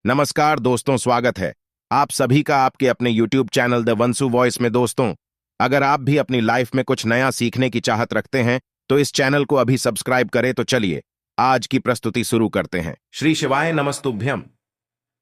नमस्कार दोस्तों, स्वागत है आप सभी का आपके अपने YouTube चैनल द वंसु वॉइस में। दोस्तों, अगर आप भी अपनी लाइफ में कुछ नया सीखने की चाहत रखते हैं तो इस चैनल को अभी सब्सक्राइब करें। तो चलिए आज की प्रस्तुति शुरू करते हैं। श्री शिवाय नमस्तुभ्यम।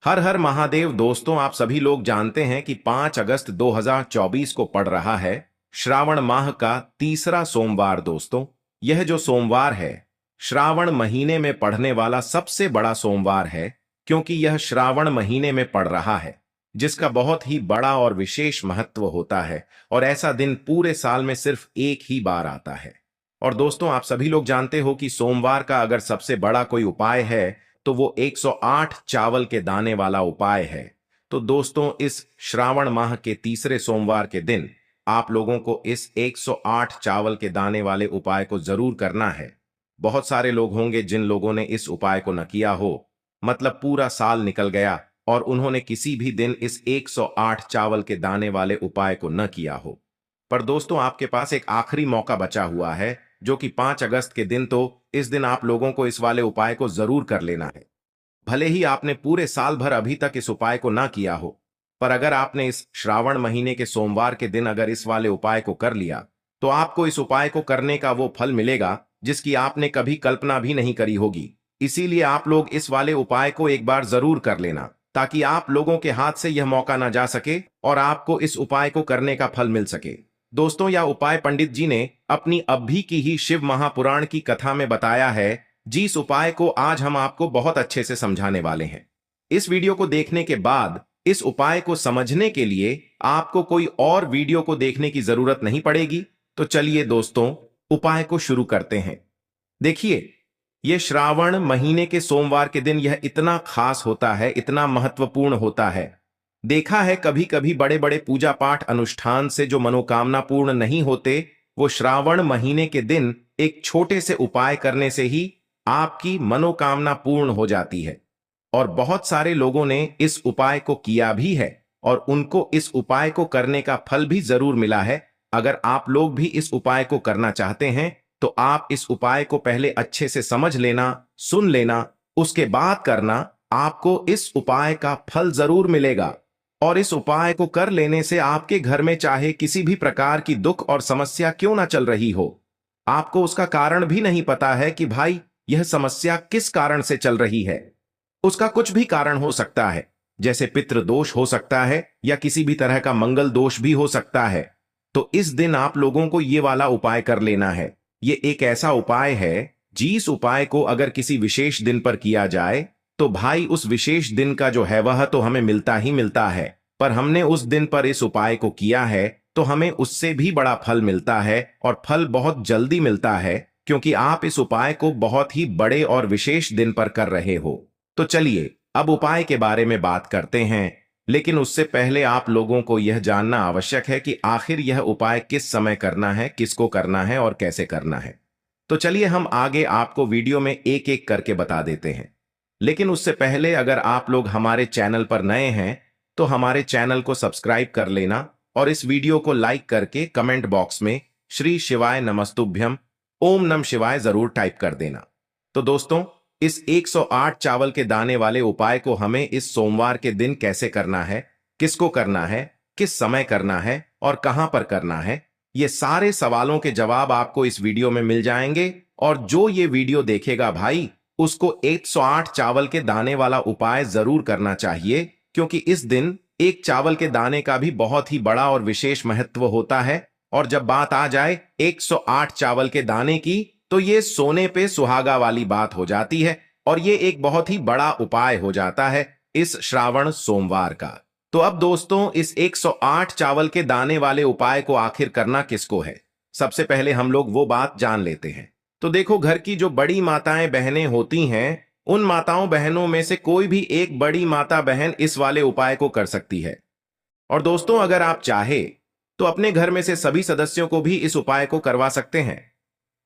हर हर महादेव। दोस्तों, आप सभी लोग जानते हैं कि 5 अगस्त 2024 को पड़ रहा है श्रावण माह का तीसरा सोमवार। दोस्तों, यह जो सोमवार है श्रावण महीने में पड़ने वाला सबसे बड़ा सोमवार है, क्योंकि यह श्रावण महीने में पड़ रहा है, जिसका बहुत ही बड़ा और विशेष महत्व होता है। और ऐसा दिन पूरे साल में सिर्फ एक ही बार आता है। और दोस्तों, आप सभी लोग जानते हो कि सोमवार का अगर सबसे बड़ा कोई उपाय है तो वो 108 चावल के दाने वाला उपाय है। तो दोस्तों, इस श्रावण माह के तीसरे सोमवार के दिन आप लोगों को इस 108 चावल के दाने वाले उपाय को जरूर करना है। बहुत सारे लोग होंगे जिन लोगों ने इस उपाय को न किया हो, मतलब पूरा साल निकल गया और उन्होंने किसी भी दिन इस 108 चावल के दाने वाले उपाय को न किया हो। पर दोस्तों, आपके पास एक आखिरी मौका बचा हुआ है, जो कि 5 अगस्त के दिन। तो इस दिन आप लोगों को इस वाले उपाय को जरूर कर लेना है। भले ही आपने पूरे साल भर अभी तक इस उपाय को ना किया हो, पर अगर आपने इस श्रावण महीने के सोमवार के दिन अगर इस वाले उपाय को कर लिया तो आपको इस उपाय को करने का वो फल मिलेगा जिसकी आपने कभी कल्पना भी नहीं करी होगी। इसीलिए आप लोग इस वाले उपाय को एक बार जरूर कर लेना, ताकि आप लोगों के हाथ से यह मौका ना जा सके और आपको इस उपाय को करने का फल मिल सके। दोस्तों, यह उपाय पंडित जी ने अपनी अभी की ही शिव महापुराण की कथा में बताया है, जिस उपाय को आज हम आपको बहुत अच्छे से समझाने वाले हैं। इस वीडियो को देखने के बाद इस उपाय को समझने के लिए आपको कोई और वीडियो को देखने की जरूरत नहीं पड़ेगी। तो चलिए दोस्तों, उपाय को शुरू करते हैं। देखिए, यह श्रावण महीने के सोमवार के दिन यह इतना खास होता है, इतना महत्वपूर्ण होता है। देखा है कभी कभी बड़े बड़े पूजा पाठ अनुष्ठान से जो मनोकामना पूर्ण नहीं होते, वो श्रावण महीने के दिन एक छोटे से उपाय करने से ही आपकी मनोकामना पूर्ण हो जाती है। और बहुत सारे लोगों ने इस उपाय को किया भी है और उनको इस उपाय को करने का फल भी जरूर मिला है। अगर आप लोग भी इस उपाय को करना चाहते हैं तो आप इस उपाय को पहले अच्छे से समझ लेना, सुन लेना, उसके बाद करना। आपको इस उपाय का फल जरूर मिलेगा। और इस उपाय को कर लेने से आपके घर में चाहे किसी भी प्रकार की दुख और समस्या क्यों ना चल रही हो, आपको उसका कारण भी नहीं पता है कि भाई यह समस्या किस कारण से चल रही है। उसका कुछ भी कारण हो सकता है, जैसे पितृ दोष हो सकता है या किसी भी तरह का मंगल दोष भी हो सकता है। तो इस दिन आप लोगों को ये वाला उपाय कर लेना है। ये एक ऐसा उपाय है जिस उपाय को अगर किसी विशेष दिन पर किया जाए तो भाई उस विशेष दिन का जो है वह तो हमें मिलता ही मिलता है। पर हमने उस दिन पर इस उपाय को किया है तो हमें उससे भी बड़ा फल मिलता है, और फल बहुत जल्दी मिलता है, क्योंकि आप इस उपाय को बहुत ही बड़े और विशेष दिन पर कर रहे हो। तो चलिए अब उपाय के बारे में बात करते हैं। लेकिन उससे पहले आप लोगों को यह जानना आवश्यक है कि आखिर यह उपाय किस समय करना है, किसको करना है और कैसे करना है। तो चलिए हम आगे आपको वीडियो में एक एक करके बता देते हैं। लेकिन उससे पहले अगर आप लोग हमारे चैनल पर नए हैं तो हमारे चैनल को सब्सक्राइब कर लेना और इस वीडियो को लाइक करके कमेंट बॉक्स में श्री शिवाय नमस्तुभ्यम ओम नम शिवाय जरूर टाइप कर देना। तो दोस्तों, इस 108 चावल के दाने वाले उपाय को हमें इस सोमवार के दिन कैसे करना है, किसको करना है, किस समय करना है और कहां पर करना है, ये सारे सवालों के जवाब आपको इस वीडियो में मिल जाएंगे। और जो ये वीडियो देखेगा भाई, उसको 108 चावल के दाने वाला उपाय जरूर करना चाहिए, क्योंकि इस दिन एक चावल के दाने का भी बहुत ही बड़ा और विशेष महत्व होता है। और जब बात आ जाए 108 चावल के दाने की, तो ये सोने पे सुहागा वाली बात हो जाती है और ये एक बहुत ही बड़ा उपाय हो जाता है इस श्रावण सोमवार का। तो अब दोस्तों, इस 108 चावल के दाने वाले उपाय को आखिर करना किसको है, सबसे पहले हम लोग वो बात जान लेते हैं। तो देखो, घर की जो बड़ी माताएं बहनें होती हैं, उन माताओं बहनों में से कोई भी एक बड़ी माता बहन इस वाले उपाय को कर सकती है। और दोस्तों, अगर आप चाहे तो अपने घर में से सभी सदस्यों को भी इस उपाय को करवा सकते हैं।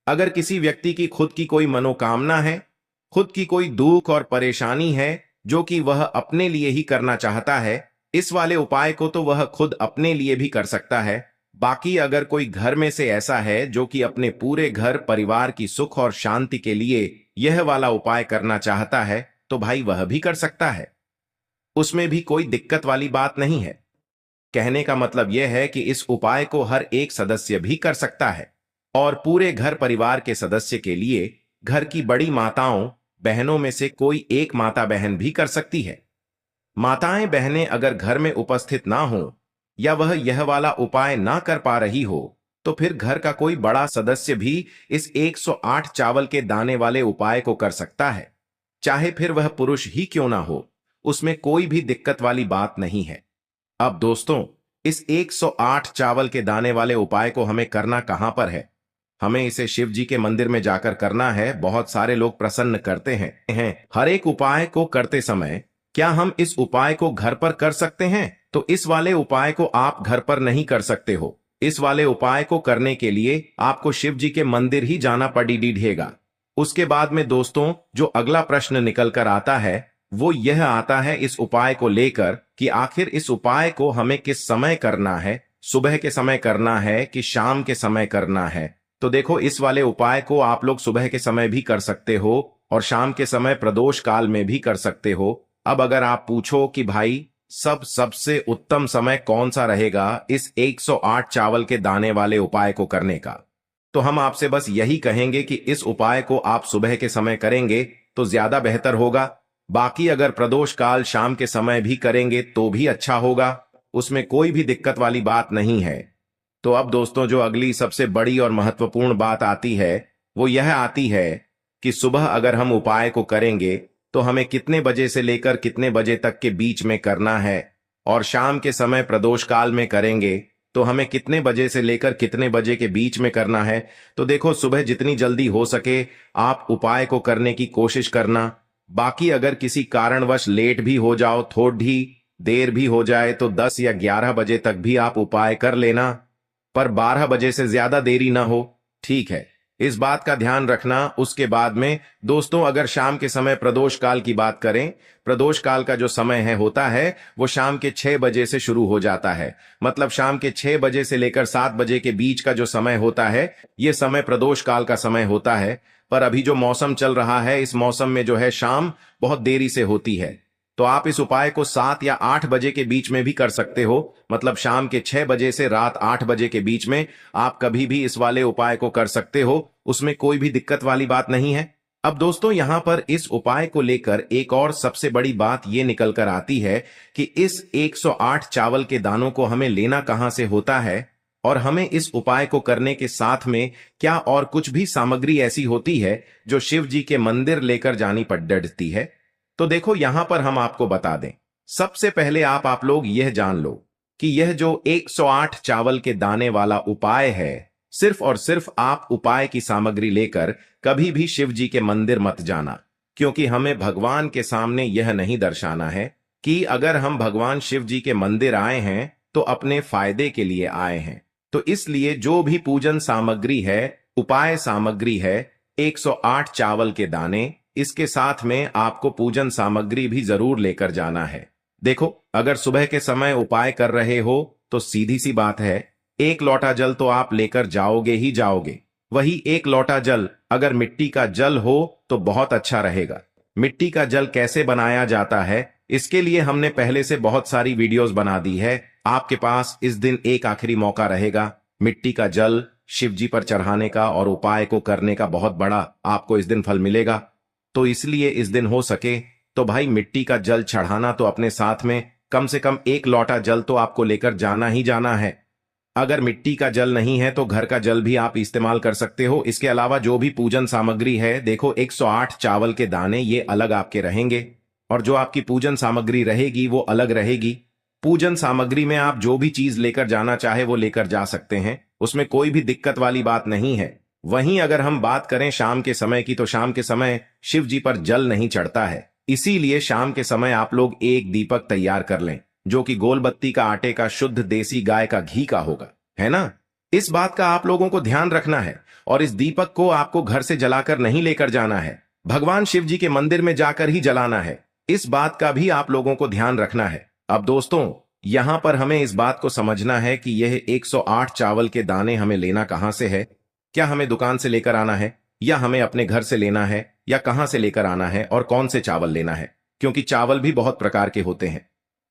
अगर किसी व्यक्ति की खुद की कोई मनोकामना है, खुद की कोई दुख और परेशानी है जो कि वह अपने लिए ही करना चाहता है, इस वाले उपाय को तो वह खुद अपने लिए भी कर सकता है। बाकी अगर कोई घर में से ऐसा है जो कि अपने पूरे घर परिवार की सुख और शांति के लिए यह वाला उपाय करना चाहता है, तो भाई वह भी कर सकता है। उसमें भी कोई दिक्कत वाली बात नहीं है। कहने का मतलब यह है कि इस उपाय को हर एक सदस्य भी कर सकता है और पूरे घर परिवार के सदस्य के लिए घर की बड़ी माताओं बहनों में से कोई एक माता बहन भी कर सकती है। माताएं बहनें अगर घर में उपस्थित ना हो या वह यह वाला उपाय ना कर पा रही हो तो फिर घर का कोई बड़ा सदस्य भी इस 108 चावल के दाने वाले उपाय को कर सकता है, चाहे फिर वह पुरुष ही क्यों ना हो। उसमें कोई भी दिक्कत वाली बात नहीं है। अब दोस्तों, इस 108 चावल के दाने वाले उपाय को हमें करना कहां पर है? हमें इसे शिव जी के मंदिर में जाकर करना है। बहुत सारे लोग प्रसन्न करते हैं हर एक उपाय को करते समय। क्या हम इस उपाय को घर पर कर सकते हैं? तो इस वाले उपाय को आप घर पर नहीं कर सकते हो। इस वाले उपाय को करने के लिए आपको शिव जी के मंदिर ही जाना पड़ेगा। उसके बाद में दोस्तों, जो अगला प्रश्न निकल कर आता है वो यह आता है इस उपाय को लेकर कि आखिर इस उपाय को हमें किस समय करना है, सुबह के समय करना है कि शाम के समय करना है। तो देखो, इस वाले उपाय को आप लोग सुबह के समय भी कर सकते हो और शाम के समय प्रदोष काल में भी कर सकते हो। अब अगर आप पूछो कि भाई सबसे उत्तम समय कौन सा रहेगा इस 108 चावल के दाने वाले उपाय को करने का, तो हम आपसे बस यही कहेंगे कि इस उपाय को आप सुबह के समय करेंगे तो ज्यादा बेहतर होगा। बाकी अगर प्रदोष काल शाम के समय भी करेंगे तो भी अच्छा होगा, उसमें कोई भी दिक्कत वाली बात नहीं है। तो अब दोस्तों, जो अगली सबसे बड़ी और महत्वपूर्ण बात आती है वो यह आती है कि सुबह अगर हम उपाय को करेंगे तो हमें कितने बजे से लेकर कितने बजे तक के बीच में करना है, और शाम के समय प्रदोष काल में करेंगे तो हमें कितने बजे से लेकर कितने बजे के बीच में करना है। तो देखो, सुबह जितनी जल्दी हो सके आप उपाय को करने की कोशिश करना। बाकी अगर किसी कारणवश लेट भी हो जाओ, थोड़ी देर भी हो जाए, तो 10 या 11 बजे तक भी आप उपाय कर लेना, पर 12 बजे से ज्यादा देरी ना हो, ठीक है? इस बात का ध्यान रखना। उसके बाद में दोस्तों, अगर शाम के समय प्रदोष काल की बात करें, प्रदोष काल का जो समय होता है वो शाम के 6 बजे से शुरू हो जाता है। मतलब शाम के 6 बजे से लेकर 7 बजे के बीच का जो समय होता है ये समय प्रदोष काल का समय होता है। पर अभी जो मौसम चल रहा है, इस मौसम में जो है शाम बहुत देरी से होती है, तो आप इस उपाय को 7 या 8 बजे के बीच में भी कर सकते हो। मतलब शाम के 6 बजे से रात 8 बजे के बीच में आप कभी भी इस वाले उपाय को कर सकते हो, उसमें कोई भी दिक्कत वाली बात नहीं है। अब दोस्तों, यहां पर इस उपाय को लेकर एक और सबसे बड़ी बात यह निकल कर आती है कि इस 108 चावल के दानों को हमें लेना कहां से होता है, और हमें इस उपाय को करने के साथ में क्या और कुछ भी सामग्री ऐसी होती है जो शिव जी के मंदिर लेकर जानी पड़ती है। तो देखो, यहां पर हम आपको बता दें। सबसे पहले आप लोग यह जान लो कि यह जो 108 चावल के दाने वाला उपाय है, सिर्फ और सिर्फ आप उपाय की सामग्री लेकर कभी भी शिव जी के मंदिर मत जाना, क्योंकि हमें भगवान के सामने यह नहीं दर्शाना है कि अगर हम भगवान शिव जी के मंदिर आए हैं तो अपने फायदे के लिए आए हैं। तो इसलिए जो भी पूजन सामग्री है, उपाय सामग्री है, 108 चावल के दाने, इसके साथ में आपको पूजन सामग्री भी जरूर लेकर जाना है। देखो, अगर सुबह के समय उपाय कर रहे हो तो सीधी सी बात है, 1 लोटा जल तो आप लेकर जाओगे ही जाओगे। वही 1 लोटा जल अगर मिट्टी का जल हो तो बहुत अच्छा रहेगा। मिट्टी का जल कैसे बनाया जाता है, इसके लिए हमने पहले से बहुत सारी वीडियोस बना दी है। आपके पास इस दिन एक आखिरी मौका रहेगा मिट्टी का जल शिव जी पर चढ़ाने का और उपाय को करने का। बहुत बड़ा आपको इस दिन फल मिलेगा। तो इसलिए इस दिन हो सके तो भाई मिट्टी का जल चढ़ाना तो अपने साथ में कम से कम 1 लोटा जल तो आपको लेकर जाना ही जाना है। अगर मिट्टी का जल नहीं है तो घर का जल भी आप इस्तेमाल कर सकते हो। इसके अलावा जो भी पूजन सामग्री है, देखो 108 चावल के दाने ये अलग आपके रहेंगे और जो आपकी पूजन सामग्री रहेगी वो अलग रहेगी। पूजन सामग्री में आप जो भी चीज लेकर जाना चाहे वो लेकर जा सकते हैं, उसमें कोई भी दिक्कत वाली बात नहीं है। वहीं अगर हम बात करें शाम के समय की, तो शाम के समय शिव जी पर जल नहीं चढ़ता है, इसीलिए शाम के समय आप लोग एक दीपक तैयार कर लें जो कि गोलबत्ती का आटे का शुद्ध देसी गाय का घी का होगा, है ना? इस बात का आप लोगों को ध्यान रखना है। और इस दीपक को आपको घर से जलाकर नहीं लेकर जाना है, भगवान शिव जी के मंदिर में जाकर ही जलाना है। इस बात का भी आप लोगों को ध्यान रखना है। अब दोस्तों, यहां पर हमें इस बात को समझना है कि यह 108 चावल के दाने हमें लेना कहां से है। क्या हमें दुकान से लेकर आना है, या हमें अपने घर से लेना है, या कहां से लेकर आना है और कौन से चावल लेना है? क्योंकि चावल भी बहुत प्रकार के होते हैं।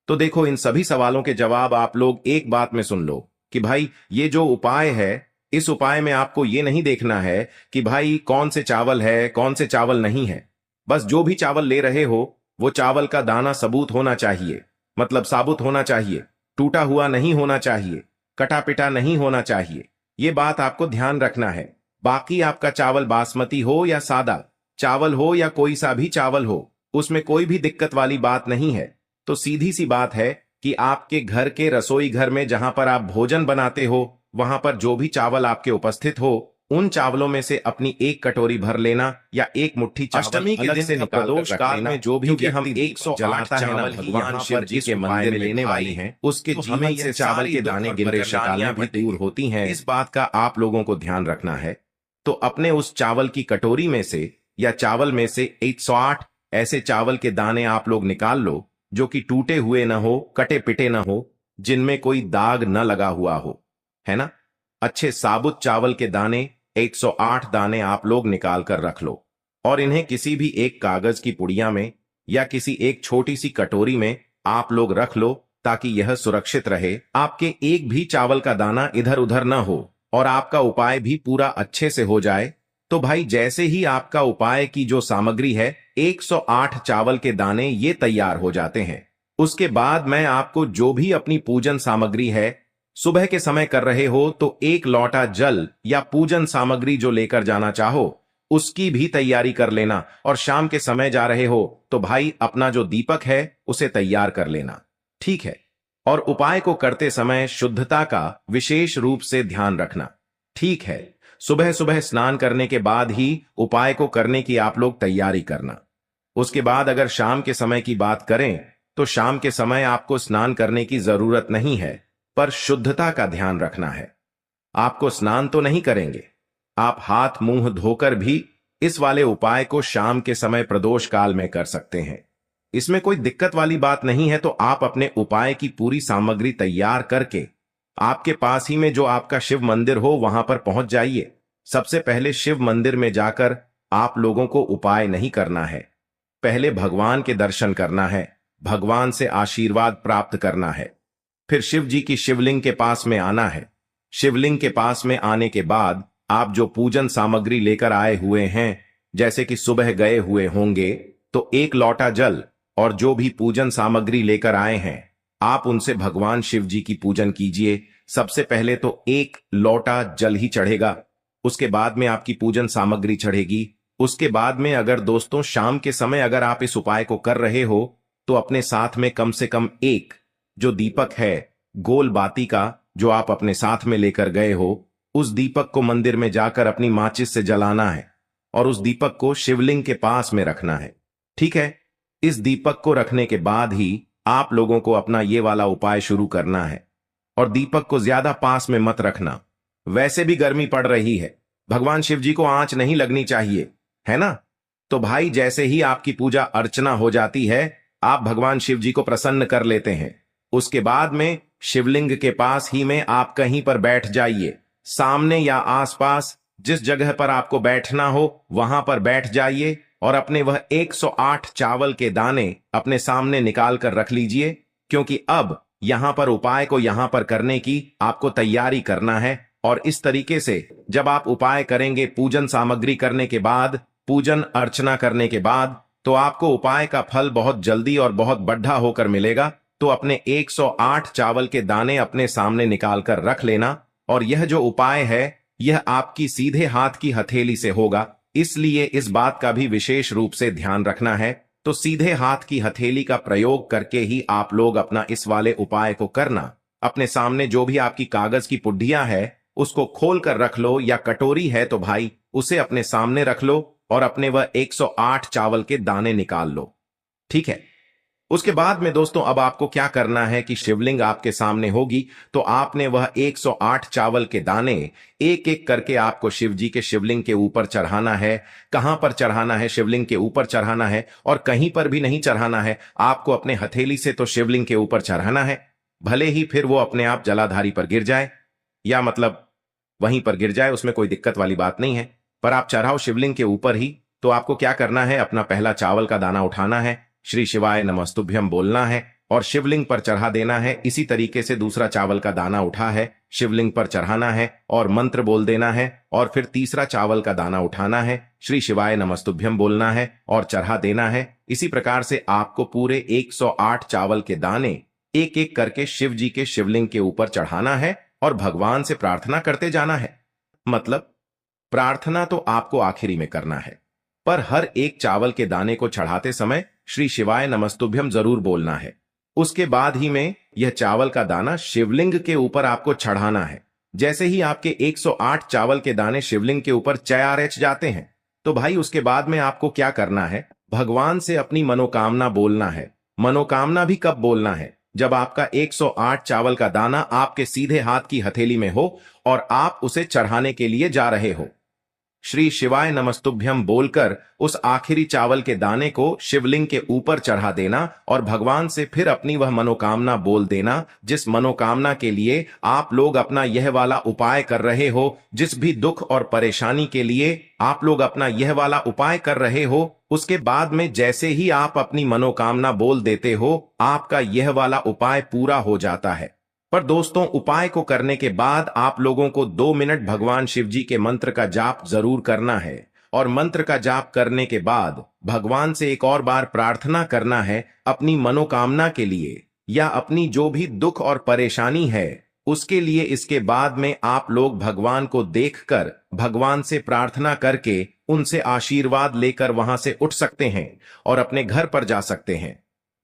तो देखो, इन सभी सवालों के जवाब आप लोग एक बात में सुन लो कि भाई ये जो उपाय है, इस उपाय में आपको ये नहीं देखना है कि भाई कौन से चावल है कौन से चावल नहीं है। बस जो भी चावल ले रहे हो वो चावल का दाना सबूत होना चाहिए, मतलब साबुत होना चाहिए, टूटा हुआ नहीं होना चाहिए, कटा पिटा नहीं होना चाहिए। ये बात आपको ध्यान रखना है। बाकी आपका चावल बासमती हो या सादा चावल हो या कोई सा भी चावल हो, उसमें कोई भी दिक्कत वाली बात नहीं है। तो सीधी सी बात है कि आपके घर के रसोई घर में जहां पर आप भोजन बनाते हो, वहां पर जो भी चावल आपके उपस्थित हो, उन चावलों में से अपनी एक कटोरी भर लेना या एक मुट्ठी चावल अष्टमी के दिन से प्रदोष काल में जो भी हम 108 चावल भगवान शिव जी के मंदिर में लेने वाले हैं, उसके जीवन से चावल के दाने गिरे शकालियां भी दूर होती हैं। इस बात का आप लोगों को ध्यान रखना है। तो अपने उस चावल की कटोरी में से या चावल में से 108 ऐसे चावल के दाने आप लोग निकाल लो जो कि टूटे हुए न हो, कटे पिटे न हो, जिनमें कोई दाग न लगा हुआ हो, है ना। अच्छे साबुत चावल के दाने 108 दाने आप लोग निकाल कर रख लो और इन्हें किसी भी एक कागज की पुड़िया में या किसी एक छोटी सी कटोरी में आप लोग रख लो ताकि यह सुरक्षित रहे, आपके एक भी चावल का दाना इधर उधर न हो और आपका उपाय भी पूरा अच्छे से हो जाए। तो भाई जैसे ही आपका उपाय की जो सामग्री है 108 चावल के दाने ये तैयार हो जाते हैं, उसके बाद मैं आपको जो भी अपनी पूजन सामग्री है, सुबह के समय कर रहे हो तो एक लोटा जल या पूजन सामग्री जो लेकर जाना चाहो उसकी भी तैयारी कर लेना, और शाम के समय जा रहे हो तो भाई अपना जो दीपक है उसे तैयार कर लेना, ठीक है। और उपाय को करते समय शुद्धता का विशेष रूप से ध्यान रखना, ठीक है। सुबह सुबह स्नान करने के बाद ही उपाय को करने की आप लोग तैयारी करना। उसके बाद अगर शाम के समय की बात करें तो शाम के समय आपको स्नान करने की जरूरत नहीं है, पर शुद्धता का ध्यान रखना है। आपको स्नान तो नहीं करेंगे, आप हाथ मुंह धोकर भी इस वाले उपाय को शाम के समय प्रदोष काल में कर सकते हैं। इसमें कोई दिक्कत वाली बात नहीं है। तो आप अपने उपाय की पूरी सामग्री तैयार करके आपके पास ही में जो आपका शिव मंदिर हो वहां पर पहुंच जाइए। सबसे पहले शिव मंदिर में जाकर आप लोगों को उपाय नहीं करना है, पहले भगवान के दर्शन करना है, भगवान से आशीर्वाद प्राप्त करना है। फिर शिव जी की शिवलिंग के पास में आना है। शिवलिंग के पास में आने के बाद आप जो पूजन सामग्री लेकर आए हुए हैं, जैसे कि सुबह गए हुए होंगे तो एक लोटा जल और जो भी पूजन सामग्री लेकर आए हैं आप उनसे भगवान शिव जी की पूजन कीजिए। सबसे पहले तो एक लोटा जल ही चढ़ेगा, उसके बाद में आपकी पूजन सामग्री चढ़ेगी। उसके बाद में अगर दोस्तों शाम के समय अगर आप इस उपाय को कर रहे हो तो अपने साथ में कम से कम एक जो दीपक है गोल बाती का जो आप अपने साथ में लेकर गए हो, उस दीपक को मंदिर में जाकर अपनी माचिस से जलाना है और उस दीपक को शिवलिंग के पास में रखना है, ठीक है। इस दीपक को रखने के बाद ही आप लोगों को अपना ये वाला उपाय शुरू करना है और दीपक को ज्यादा पास में मत रखना। वैसे भी गर्मी पड़ रही है, भगवान शिव जी को आंच नहीं लगनी चाहिए, है ना। तो भाई जैसे ही आपकी पूजा अर्चना हो जाती है आप भगवान शिव जी को प्रसन्न कर लेते हैं। उसके बाद में शिवलिंग के पास ही में आप कहीं पर बैठ जाइए, सामने या आसपास जिस जगह पर आपको बैठना हो वहां पर बैठ जाइए और अपने वह 108 चावल के दाने अपने सामने निकाल कर रख लीजिए, क्योंकि अब यहां पर उपाय को यहां पर करने की आपको तैयारी करना है। और इस तरीके से जब आप उपाय करेंगे पूजन सामग्री करने के बाद, पूजन अर्चना करने के बाद, तो आपको उपाय का फल बहुत जल्दी और बहुत बढ़ा होकर मिलेगा। तो अपने 108 चावल के दाने अपने सामने निकाल कर रख लेना और यह जो उपाय है यह आपकी सीधे हाथ की हथेली से होगा, इसलिए इस बात का भी विशेष रूप से ध्यान रखना है। तो सीधे हाथ की हथेली का प्रयोग करके ही आप लोग अपना इस वाले उपाय को करना। अपने सामने जो भी आपकी कागज की पुड्डियां है उसको खोल कर रख लो, या कटोरी है तो भाई उसे अपने सामने रख लो और अपने वह 108 चावल के दाने निकाल लो, ठीक है। उसके बाद में दोस्तों अब आपको क्या करना है कि शिवलिंग आपके सामने होगी तो आपने वह 108 चावल के दाने एक एक करके आपको शिव जी के शिवलिंग के ऊपर चढ़ाना है। कहां पर चढ़ाना है? शिवलिंग के ऊपर चढ़ाना है और कहीं पर भी नहीं चढ़ाना है, आपको अपने हथेली से तो शिवलिंग के ऊपर चढ़ाना है। भले ही फिर वो अपने आप जलाधारी पर गिर जाए या मतलब वहीं पर गिर जाए, उसमें कोई दिक्कत वाली बात नहीं है, पर आप चढ़ाओ शिवलिंग के ऊपर ही। तो आपको क्या करना है, अपना पहला चावल का दाना उठाना है, श्री शिवाय नमस्तुभ्यम बोलना है और शिवलिंग पर चढ़ा देना है। इसी तरीके से दूसरा चावल का दाना उठा है, शिवलिंग पर चढ़ाना है और मंत्र बोल देना है। और फिर तीसरा चावल का दाना उठाना है, श्री शिवाय नमस्तुभ्यम बोलना है और चढ़ा देना है। इसी प्रकार से आपको पूरे 108 चावल के दाने एक एक करके शिव जी के शिवलिंग के ऊपर चढ़ाना है और भगवान से प्रार्थना करते जाना है। मतलब प्रार्थना तो आपको आखिरी में करना है, पर हर एक चावल के दाने को चढ़ाते समय श्री शिवाय नमस्तुभ्यम जरूर बोलना है। उसके बाद ही में यह चावल का दाना शिवलिंग के ऊपर आपको चढ़ाना है। जैसे ही आपके 108 चावल के दाने शिवलिंग के ऊपर चढ़ जाते हैं, तो भाई उसके बाद में आपको क्या करना है, भगवान से अपनी मनोकामना बोलना है। मनोकामना भी कब बोलना है, जब आपका 108 चावल का दाना आपके सीधे हाथ की हथेली में हो और आप उसे चढ़ाने के लिए जा रहे हो। श्री शिवाय नमस्तुभ्यम बोलकर उस आखिरी चावल के दाने को शिवलिंग के ऊपर चढ़ा देना और भगवान से फिर अपनी वह मनोकामना बोल देना, जिस मनोकामना के लिए आप लोग अपना यह वाला उपाय कर रहे हो। जिस भी दुख और परेशानी के लिए आप लोग अपना यह वाला उपाय कर रहे हो, उसके बाद में जैसे ही आप अपनी मनोकामना बोल देते हो, आपका यह वाला उपाय पूरा हो जाता है। पर दोस्तों, उपाय को करने के बाद आप लोगों को 2 मिनट भगवान शिव जी के मंत्र का जाप जरूर करना है और मंत्र का जाप करने के बाद भगवान से एक और बार प्रार्थना करना है अपनी मनोकामना के लिए या अपनी जो भी दुख और परेशानी है उसके लिए। इसके बाद में आप लोग भगवान को देखकर भगवान से प्रार्थना करके उनसे आशीर्वाद लेकर वहां से उठ सकते हैं और अपने घर पर जा सकते हैं।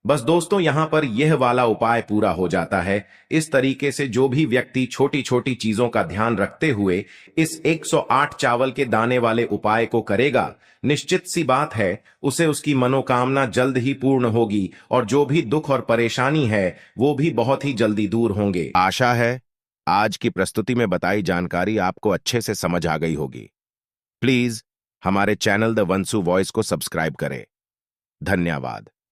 बस दोस्तों, यहां पर यह वाला उपाय पूरा हो जाता है। इस तरीके से जो भी व्यक्ति छोटी छोटी चीजों का ध्यान रखते हुए इस 108 चावल के दाने वाले उपाय को करेगा, निश्चित सी बात है उसे उसकी मनोकामना जल्द ही पूर्ण होगी और जो भी दुख और परेशानी है वो भी बहुत ही जल्दी दूर होंगे। आशा है आज की प्रस्तुति में बताई जानकारी आपको अच्छे से समझ आ गई होगी। प्लीज हमारे चैनल द वंसु वॉइस को सब्सक्राइब करें। धन्यवाद।